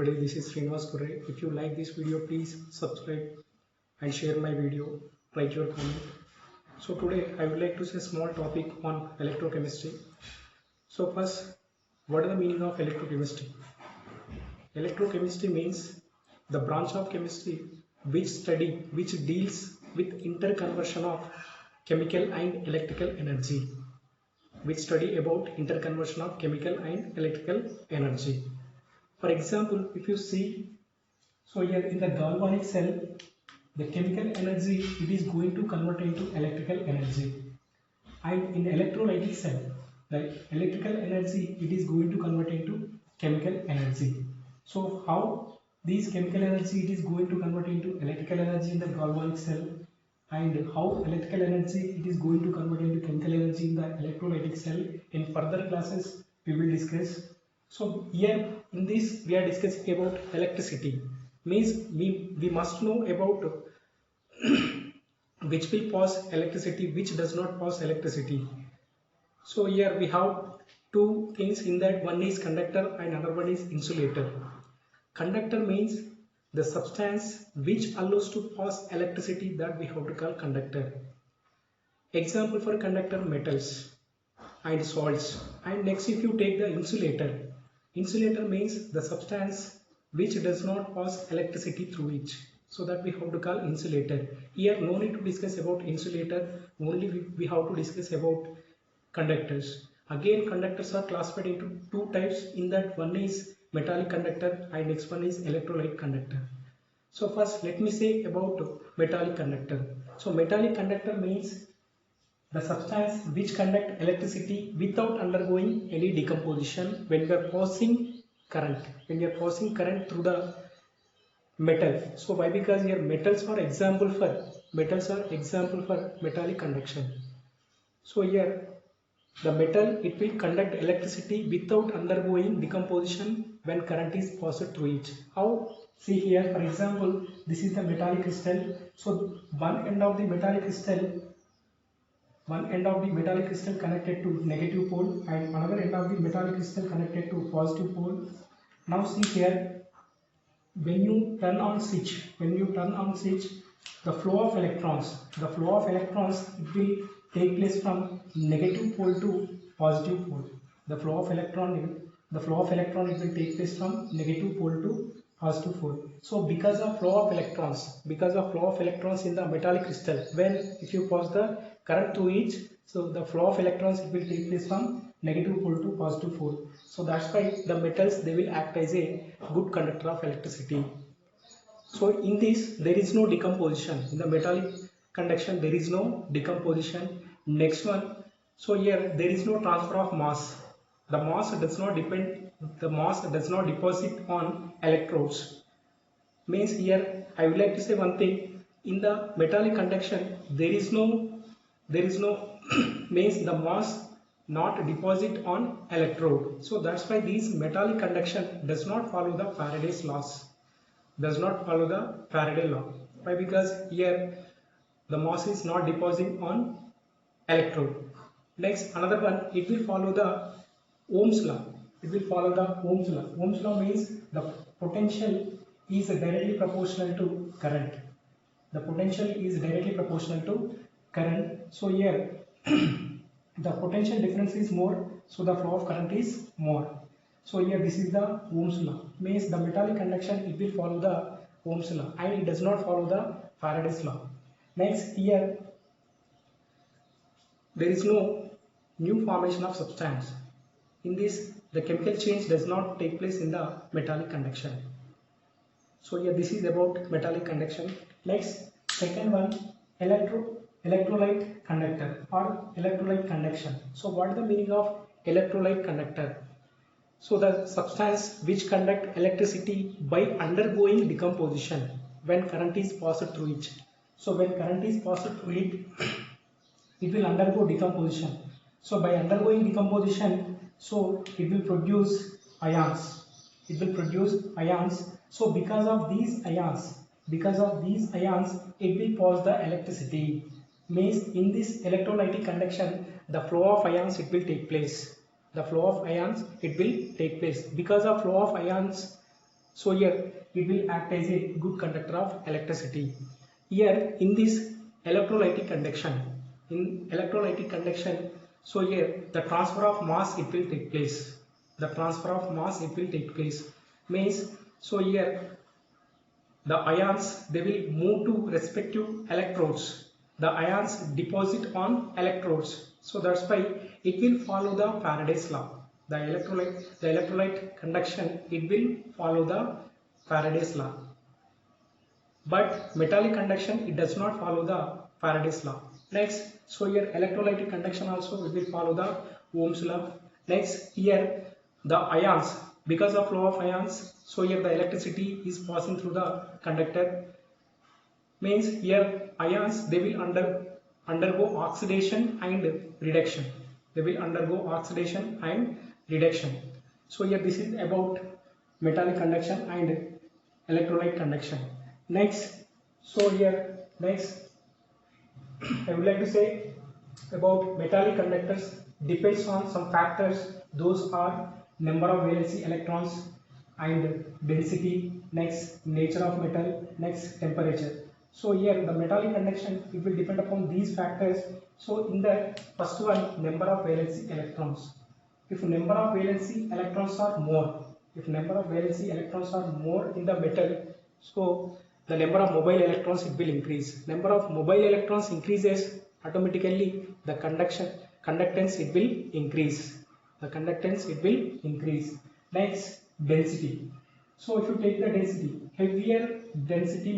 everybody, this is cnuvas.kurre. If you like this video, please subscribe and share my video, write your comment. So today I would like to say a small topic on electrochemistry. So first, what is the meaning of electrochemistry? Electrochemistry means the branch of chemistry which deals with interconversion of chemical and electrical energy. Which study about interconversion of chemical and electrical energy. For example, if you see, so here in the galvanic cell, the chemical energy it is going to convert into electrical energy, and in electrolytic cell, the electrical energy it is going to convert into chemical energy. So how these chemical energy it is going to convert into electrical energy in the galvanic cell, and how electrical energy it is going to convert into chemical energy in the electrolytic cell, in further classes we will discuss. So here in this we are discussing about electricity, means we must know about which will pass electricity, which does not pass electricity. So here we have two things in that, one is conductor and another one is insulator. Conductor means the substance which allows to pass electricity, that we have to call conductor. Example for conductor, metals and salts. And next if you take the insulator, insulator means the substance which does not pass electricity through it, so that we have to call insulator. Here no need to discuss about insulator, only we have to discuss about conductors. Again conductors are classified into two types, in that one is metallic conductor and next one is electrolyte conductor. So first let me say about metallic conductor. So metallic conductor means the substance which conduct electricity without undergoing any decomposition when we are passing current, through the metal. So why? Because here metals are example for metallic conduction. So here the metal it will conduct electricity without undergoing decomposition when current is passed through it. How? See here, for example, this is the metallic crystal. So one end of the metallic crystal connected to negative pole and another end of the metallic crystal connected to positive pole. Now see here, when you turn on switch, the flow of electrons it will take place from negative pole to positive pole. The flow of electron it will take place from negative pole to positive pole. So because of flow of electrons in the metallic crystal, when if you pass the current through it, so the flow of electrons it will take place from negative pole to positive pole. So that's why the metals they will act as a good conductor of electricity. So in this there is no decomposition. In the metallic conduction there is no decomposition. Next one, so here there is no transfer of mass. The mass does not deposit on electrodes. Means here I would like to say one thing, in the metallic conduction there is no means the mass not deposit on electrode. So that's why this metallic conduction does not follow the Faraday's laws. Faraday law. Why? Because here the mass is not depositing on electrode. Next another one, it will follow the Ohm's law. Ohm's law means the potential is directly proportional to current. So here the potential difference is more, so the flow of current is more. So here this is the Ohm's law, means the metallic conduction it will follow the Ohm's law and it does not follow the Faraday's law. Next here there is no new formation of substance. In this the chemical change does not take place in the metallic conduction. So here this is about metallic conduction. Next second one, electrolyte conductor or electrolyte conduction. So what is the meaning of electrolyte conductor? So the substance which conduct electricity by undergoing decomposition when current is passed through it. So when current is passed through it, it will undergo decomposition. So by undergoing decomposition, so it will produce ions. So because of these ions, it will pass the electricity. Means in this electrolytic conduction, the flow of ions it will take place. Because of flow of ions, So here it will act as a good conductor of electricity. Here in this electrolytic conduction, so here the transfer of mass it will take place. The transfer of mass it will take place means, so here the ions they will move to respective electrodes. The ions deposit on electrodes, so that's why it will follow the Faraday's law. The electrolyte conduction it will follow the Faraday's law, but metallic conduction it does not follow the Faraday's law. Next, so here electrolytic conduction also it will follow the Ohm's law. Next, here the ions, because of flow of ions, so here the electricity is passing through the conductor, means here ions they will undergo oxidation and reduction. They will undergo oxidation and reduction. So here this is about metallic conduction and electrolyte conduction. Next, so here next I would like to say about metallic conductors depends on some factors. Those are number of valency electrons and density, next nature of metal, next temperature. So here the metallic conduction it will depend upon these factors. So in the first one, number of valency electrons. If number of valency electrons are more, if number of valency electrons are more in the metal, so the number of mobile electrons it will increase. Number of mobile electrons increases, automatically the conductance it will increase. The conductance it will increase. Next, density. So if you take the density, heavier density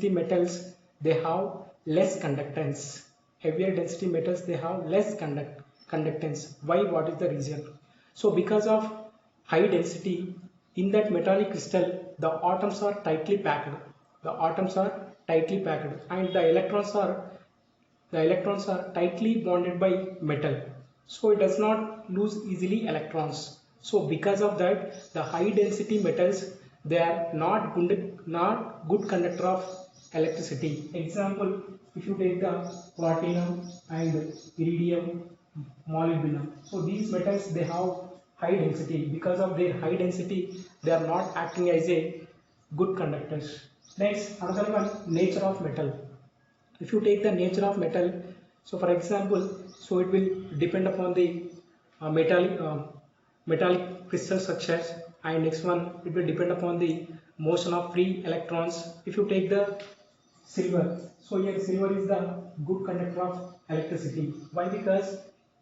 metals they have less conductance. Heavier density metals they have less conductance. Why? What is the reason? So because of high density in that metallic crystal, the atoms are tightly packed. And the electrons are tightly bonded by metal. So it does not lose easily electrons. So because of that, the high density metals they are not good conductor of electricity. Example, if you take the platinum and iridium, molybdenum. So these metals they have high density. Because of their high density, they are not acting as a good conductors. Next, another one, nature of metal. If you take the nature of metal, so for example, so it will depend upon the metallic crystal structures, and next one it will depend upon the motion of free electrons. If you take the silver, so here silver is the good conductor of electricity. Why? Because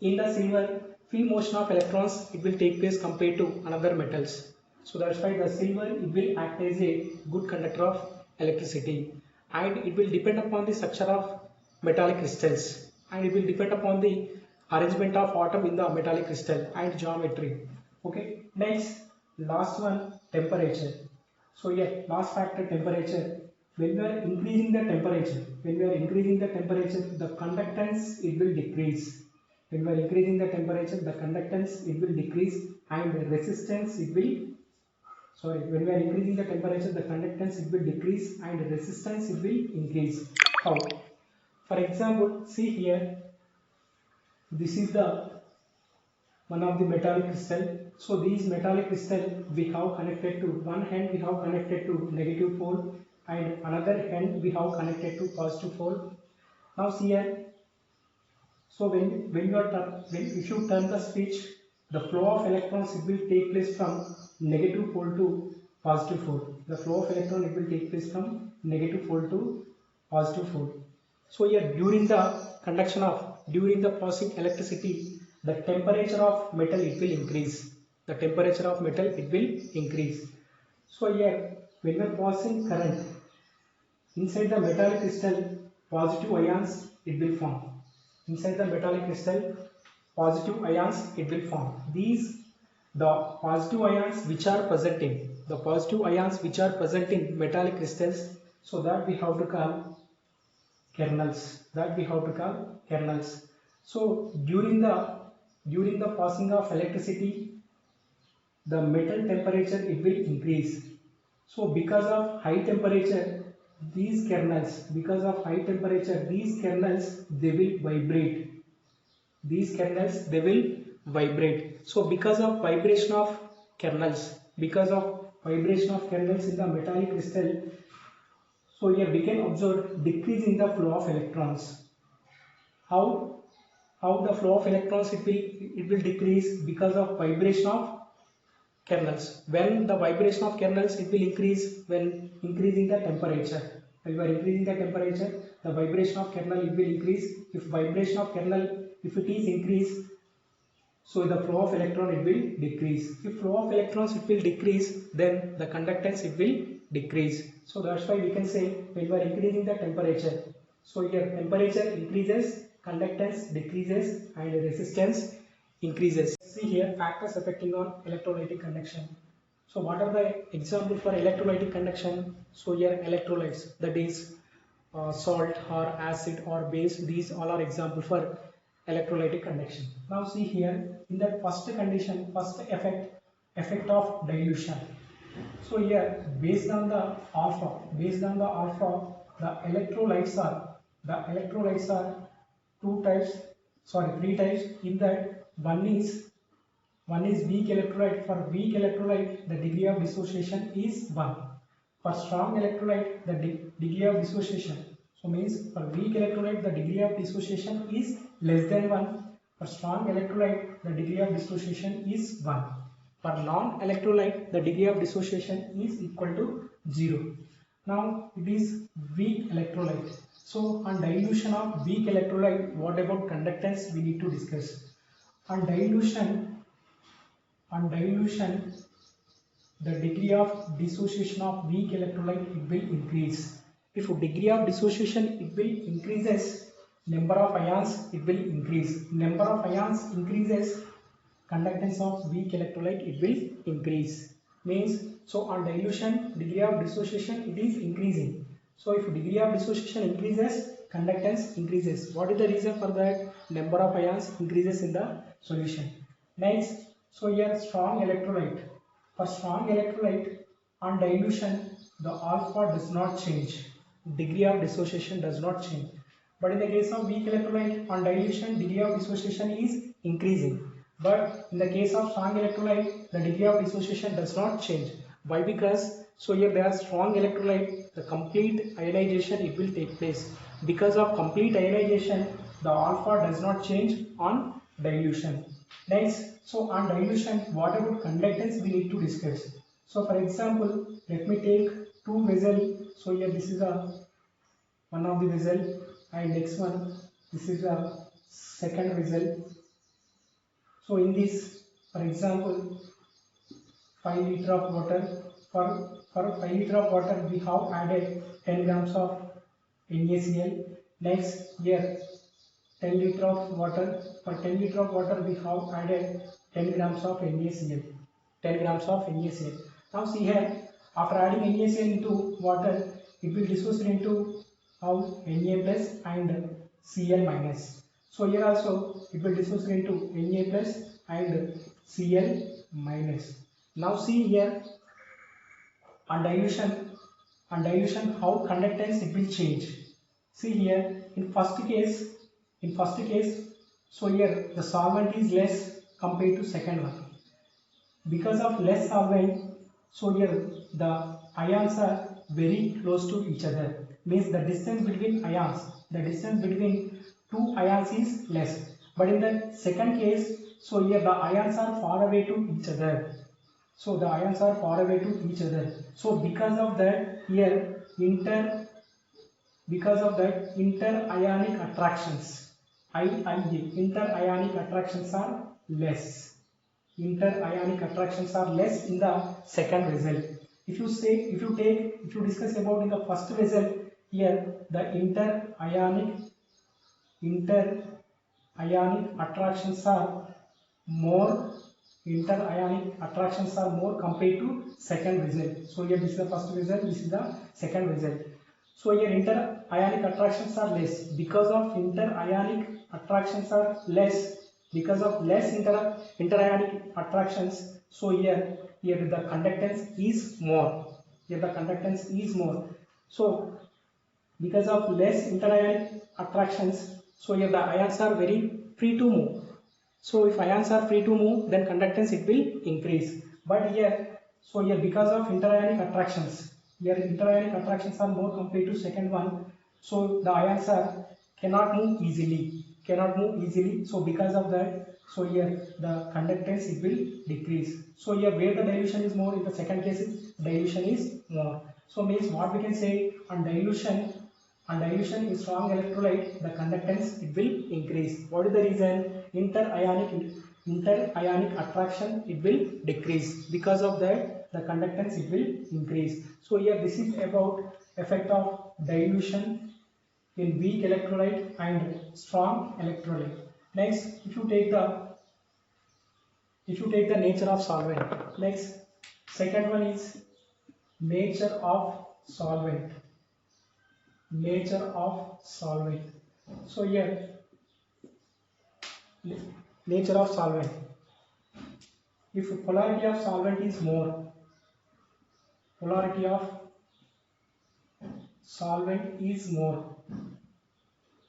in the silver free motion of electrons it will take place compared to another metals. So that's why the silver it will act as a good conductor of electricity, and it will depend upon the structure of metallic crystals, and it will depend upon the arrangement of atom in the metallic crystal and geometry. Okay, next, last one, temperature. So yeah, last factor, temperature. When we are increasing the temperature, the conductance it will decrease. When we are increasing the temperature, the conductance it will decrease, and resistance it will when we are increasing the temperature, the conductance it will decrease and resistance it will increase. How? For example, see here, this is the one of the metallic crystal. So these metallic crystal we have connected to one hand, we have connected to negative pole, and another hand we have connected to positive pole. Now see here, so if you turn the switch, the flow of electrons it will take place from negative pole to positive pole. The flow of electron it will take place from negative pole to positive pole. So here during the passing electricity, the temperature of metal it will increase. The temperature of metal it will increase. So here when we are passing current inside the metallic crystal, positive ions it will form. Inside the metallic crystal, positive ions it will form. The positive ions which are present in metallic crystals, so that we have to call kernels. So during the passing of electricity, the metal temperature it will increase. So because of high temperature, these kernels they will vibrate. So because of vibration of kernels, vibration of kernels in the metallic crystal. So here we can observe decrease in the flow of electrons. How the flow of electrons it will decrease because of vibration of kernels. When the vibration of kernels it will increase when increasing the temperature. When you are increasing the temperature, the vibration of kernel it will increase. If vibration of kernel if it is increased, so the flow of electron it will decrease. If flow of electrons it will decrease, then the conductance it will decrease. So that's why we can say when we are increasing the temperature, so here temperature increases, conductance decreases and resistance increases. See here factors affecting on electrolytic conduction. So what are the examples for electrolytic conduction? So here electrolytes, that is salt or acid or base, these all are example for electrolytic conduction. Now see here in the first condition, first effect of dilution. So here based on the alpha, the electrolytes are three types. In that one is weak electrolyte. For weak electrolyte, the degree of dissociation is 1. For strong electrolyte, the degree of dissociation. So means for weak electrolyte, the degree of dissociation is less than 1. For strong electrolyte, the degree of dissociation is 1. For non-electrolyte, the degree of dissociation is equal to 0. Now it is weak electrolyte. So on dilution of weak electrolyte, what about conductance we need to discuss. On dilution, the degree of dissociation of weak electrolyte it will increase. If degree of dissociation it will increases, number of ions it will increase. Number of ions increases, conductance of weak electrolyte it will increase. Means so on dilution degree of dissociation it is increasing. So if degree of dissociation increases, conductance increases. What is the reason for that? Number of ions increases in the solution. Next, so here strong electrolyte. For strong electrolyte on dilution the alpha does not change. Degree of dissociation does not change. But in the case of weak electrolyte on dilution degree of dissociation is increasing. But in the case of strong electrolyte the degree of dissociation does not change. Why? Because so here they are strong electrolyte, the complete ionization it will take place. Because of complete ionization the alpha does not change on dilution. Next, so on dilution what about conductance we need to discuss. So for example let me take two vessels. So here this is one of the vessel and next one this is a second vessel. So in this, for example 5 liter of water, for 5 liter of water we have added 10 grams of NaCl. Next here 10 liter of water, for 10 liter of water we have added 10 grams of NaCl. 10 grams of NaCl. Now see here, after adding NaCl into water, it will dissociate into how Na plus and Cl minus. So here also it will dissociate into Na plus and Cl minus. Now see here on dilution how conductance it will change. See here in first case, so here the solvent is less compared to second one. Because of less solvent, so here the ions are very close to each other. Means the distance between ions, the distance between two ions is less. But in the second case, so here the ions are far away to each other. So the ions are far away to each other. So because of that here interionic attractions, interionic attractions are less. Interionic attractions are less in the second vessel. If you discuss about in the first vessel, here the interionic attractions are more. Interionic attractions are more compared to second vessel. So here this is the first vessel, this is the second vessel. So here interionic attractions are less. Because of interionic attractions are less, because of less interionic attractions, so here the conductance is more. Here the conductance is more. So because of less interionic attractions, so here the ions are very free to move. So if ions are free to move, then conductance it will increase. But here, So here because of interionic attractions, here interionic attractions are more compared to second one. So the ions are cannot move easily, So because of that, so here the conductance it will decrease. So here where the dilution is more, in the second case dilution is more. So means what we can say, on dilution in strong electrolyte, the conductance it will increase. What is the reason? Interionic attraction it will decrease. Because of that, the conductance it will increase. So here this is about effect of dilution in weak electrolyte and strong electrolyte. Next, if you take the nature of solvent. Next, second one is nature of solvent. Nature of solvent. So here nature of solvent. If polarity of solvent is more, polarity of solvent is more.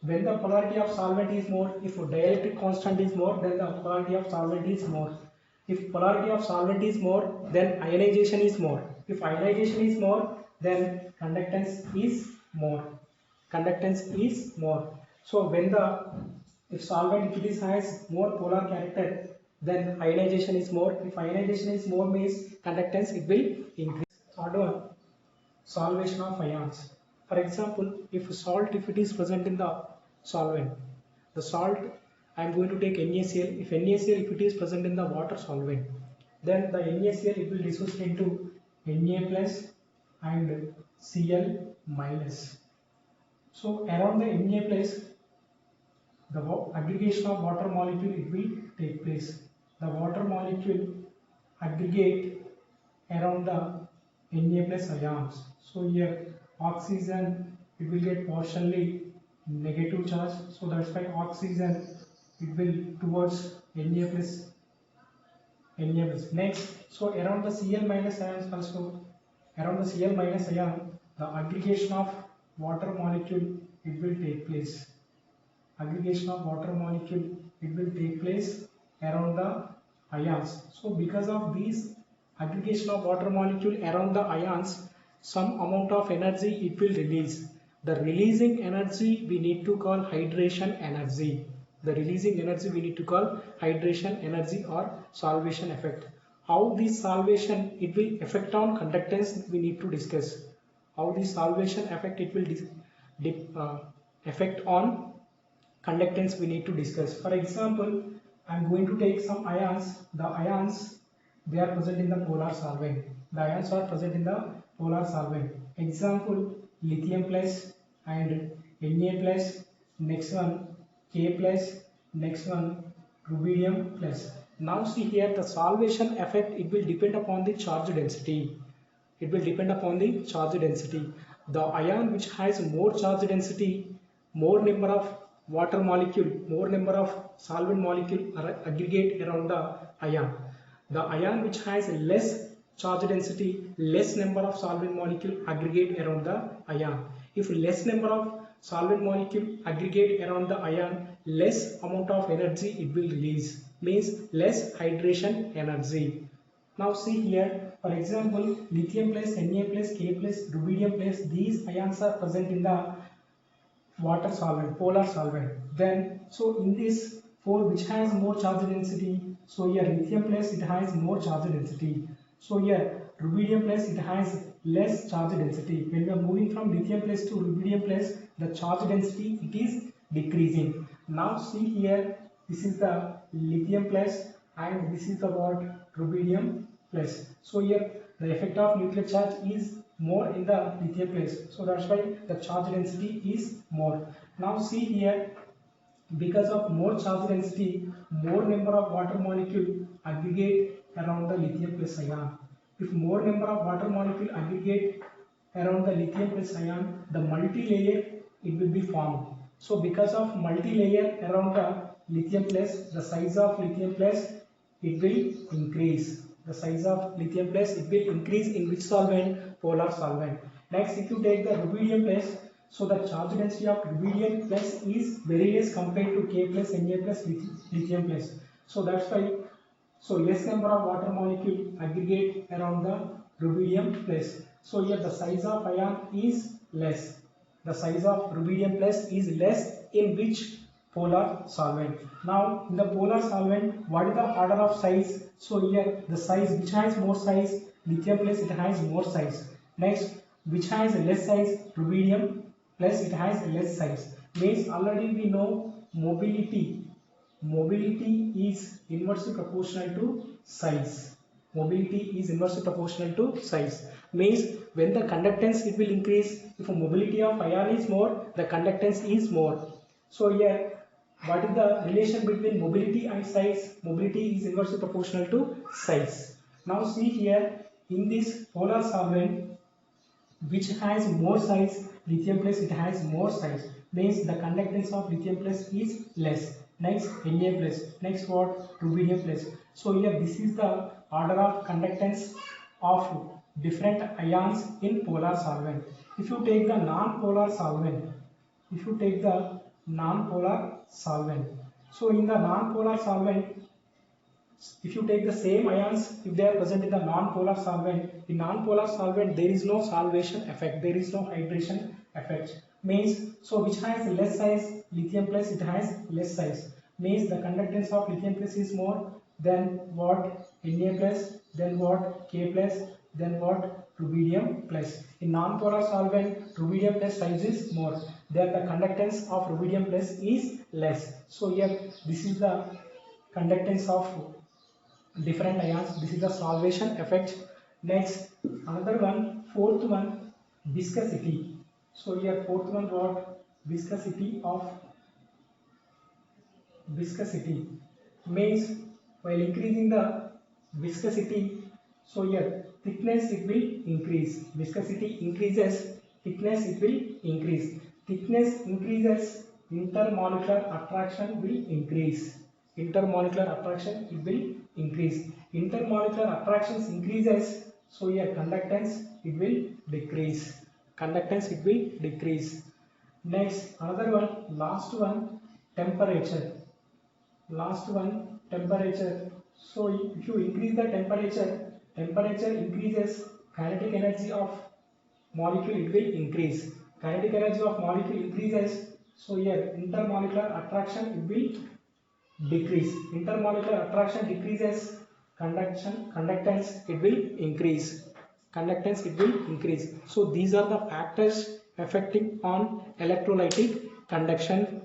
When the polarity of solvent is more, if dielectric constant is more, then the polarity of solvent is more. If polarity of solvent is more, then ionization is more. If ionization is more, then conductance is more. Conductance is more. So when if solvent if it has more polar character, then ionization is more. If ionization is more means conductance it will increase. Third one, solvation of ions. For example, if salt if it is present in the solvent, the salt I am going to take NaCl. If NaCl if it is present in the water solvent, then the NaCl it will dissociate into Na plus and Cl minus. So around the Na plus, the aggregation of water molecule it will take place. The water molecule aggregate around the Na plus ions. So here oxygen it will get partially negative charge. So that's why oxygen it will towards Na plus. Next, so around the Cl minus ions also, around the Cl minus ion, the aggregation of water molecule it will take place. Aggregation of water molecule it will take place around the ions. So because of these aggregation of water molecule around the ions, some amount of energy it will release. The releasing energy we need to call hydration energy. The releasing energy we need to call hydration energy or solvation effect. How this solvation it will affect on conductance we need to discuss. How this solvation effect it will affect on conductance we need to discuss. For example, I am going to take some ions. The ions they are present in the polar solvent. The ions are present in the polar solvent. Example, lithium plus and Na plus. Next one K plus. Next one rubidium plus. Now see here the solvation effect it will depend upon the charge density. It will depend upon the charge density. The ion which has more charge density, more number of water molecule, more number of solvent molecule are aggregate around the ion. The ion which has less charge density, less number of solvent molecule aggregate around the ion. If less number of solvent molecule aggregate around the ion, less amount of energy it will release, means less hydration energy. Now see here, for example, lithium plus, Na plus, K plus, rubidium plus, these ions are present in the water solvent, polar solvent. Then, so in this 4 which has more charge density, so here lithium plus it has more charge density. So here rubidium plus it has less charge density. When we are moving from lithium plus to rubidium plus, the charge density it is decreasing. Now see here, this is the lithium plus and this is the what, rubidium plus. So here the effect of nuclear charge is more in the lithium plus. So that's why the charge density is more. Now see here, because of more charge density, more number of water molecule aggregate around the lithium plus ion. If more number of water molecule aggregate around the lithium plus ion, the multi-layer it will be formed. So because of multi-layer around the lithium plus, the size of lithium plus it will increase. The size of lithium plus it will increase in which solvent? Polar solvent. Next, if you take the rubidium plus, so the charge density of rubidium plus is very less compared to K plus, Na plus, lithium plus. So that's why So less number of water molecule aggregate around the rubidium plus. So here the size of ion is less. The size of rubidium plus is less in which polar solvent. Now in the polar solvent, what is the order of size? So here the size which has more size, lithium plus it has more size. Next, which has less size, rubidium plus it has less size. Means already we know mobility is inversely proportional to size. Mobility is inversely proportional to size. Means when the conductance it will increase, if a mobility of ion is more, the conductance is more. So here, what is the relation between mobility and size? Mobility is inversely proportional to size. Now see here, in this polar solvent, which has more size, lithium plus it has more size, means the conductance of lithium plus is less. Next Na plus, next what, rubidium plus. So here this is the order of conductance of different ions in polar solvent. If you take the non-polar solvent, so in the non-polar solvent, if you take the same ions, if they are present in the non-polar solvent, in non-polar solvent there is no solvation effect, there is no hydration effect. Means, so which has less size, lithium plus it has less size. Means the conductance of lithium plus is more than what, Na plus, then what, K plus, then what, rubidium plus. In non-polar solvent, rubidium plus size is more, then the conductance of rubidium plus is less. So here this is the conductance of different ions. This is the solvation effect. Next, another one, fourth one, viscosity. So here fourth one, what, viscosity means while increasing the viscosity, so here thickness it will increase. Viscosity increases, thickness it will increase. Thickness increases, intermolecular attraction will increase. Intermolecular attraction it will increase. Intermolecular attractions increases, so here conductance it will decrease. Conductance it will decrease. Next, another one, last one, temperature. Last one, temperature. So if you increase the temperature increases, kinetic energy of molecule it will increase. Kinetic energy of molecule increases, so here intermolecular attraction it will decrease. Intermolecular attraction decreases, conductance it will increase. Conductance it will increase. So these are the factors affecting on electrolytic conduction